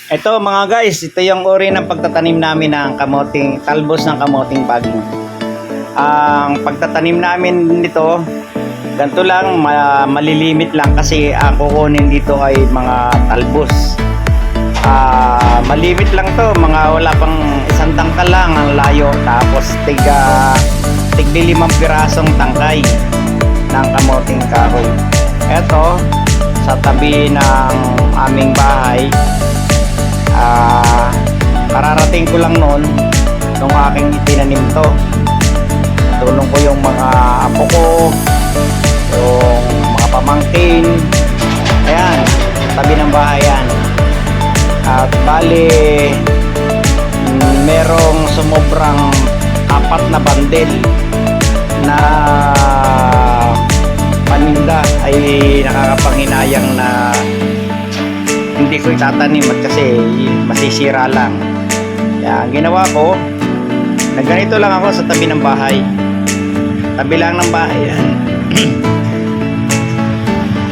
Ito mga guys, ito yung uri ng pagtatanim namin ng kamoting, talbos ng kamoting baging. Ang pagtatanim namin nito, ganito lang, malilimit lang kasi ang kukunin dito ay mga talbos. Malimit lang to, mga wala pang isang tangka lang ang layo, tapos tigli 5 pirasong tangkay ng kamoting kahoy. Ito, sa tabi ng aming bahay, kararating ko lang noon nung aking itinanim to. Tulong ko yung mga apo ko, yung mga pamangkin, ayan, tabi ng bahay yan. At bali merong sumobrang 4 na bandel na paninda ay nakakapanghinayang na hindi ko itatanim at kasi masisira lang. Kaya ang ginawa ko, nagganito lang ako sa tabi ng bahay. Tabi lang ng bahay yan.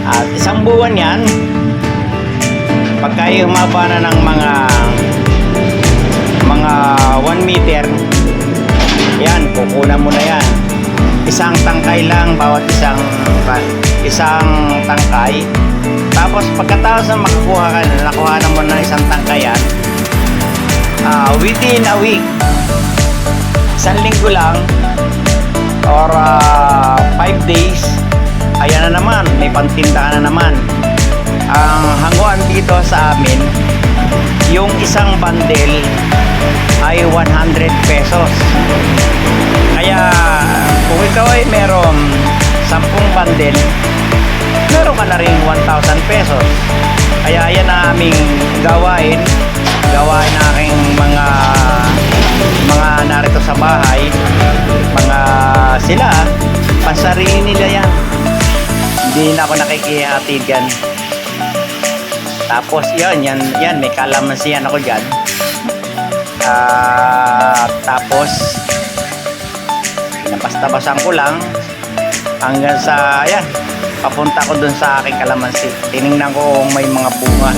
At isang buwan yan, pagka humaba na ng mga 1 meter, yan, kukunan mo na yan. Isang tangkay lang bawat isang tangkay. Tapos pagkatapos na nakuha na mo ng isang tangkayan, within a week, isang linggo lang or 5 days, ayan na naman, may pantinda na naman. Ang hangguan dito sa amin, yung isang bundle ay 100 pesos. Kaya kung ikaw ay meron 10 bundle, meron ka na rin 1,000 pesos. Kaya yan ang aming gawain na aking mga narito sa bahay, mga sila, pansarili nila yan, hindi na ako nakikihatid yan. Tapos yan, may kalamansi yan ako dyan. Tapos pinabasta-basan ko lang hanggang sa ayan, papunta ko dun sa aking kalamansi. Tinignan ko kung may mga bunga,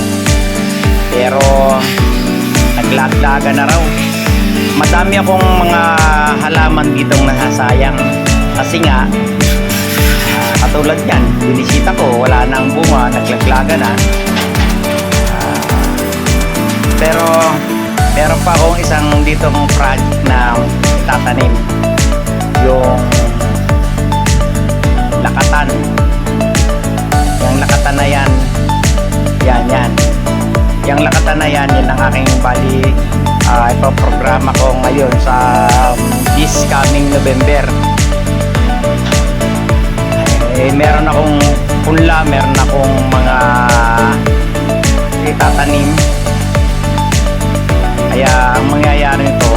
pero naglaglaga na raw. Madami akong mga halaman ditong nasasayang kasi nga katulad yan, binisita ko, wala nang bunga, naglaglaga na. Pero meron pa akong isang ditong project na tatanim, yung lakatan. Yung lakatan na yan, yung lakatan na yan, yun ang aking bali ipaprograma ko ngayon sa this coming November. Meron akong punla, meron akong mga itatanim. Kaya ang mangyayari nito,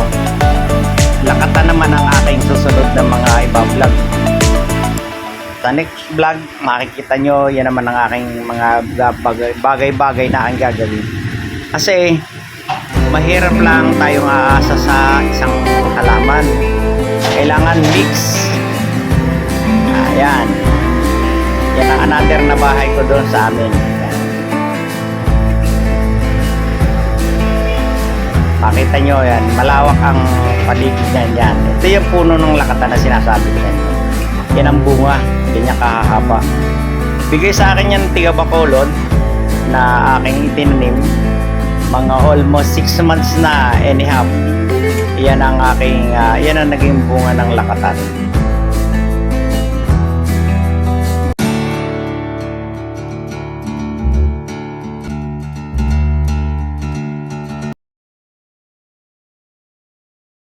lakatan naman ang aking susunod na mga iba-vlog. Sa next vlog, makikita nyo, yan naman ang aking mga bagay-bagay na aking gagawin. Kasi mahirap lang tayong aasa sa isang halaman. Kailangan mix. Ayan. Yan ang another na bahay ko doon sa amin. Makita nyo yan, malawak ang paligid niyan yan. Ito yung puno ng lakatan na sinasabi ko yan. Yan ang bunga, ganyan kahahaba. Bigay sa akin yan tiga Bacolod na aking itinanim. Mga almost 6 months na and a half. Yan ang aking, yan ang naging bunga ng lakatan.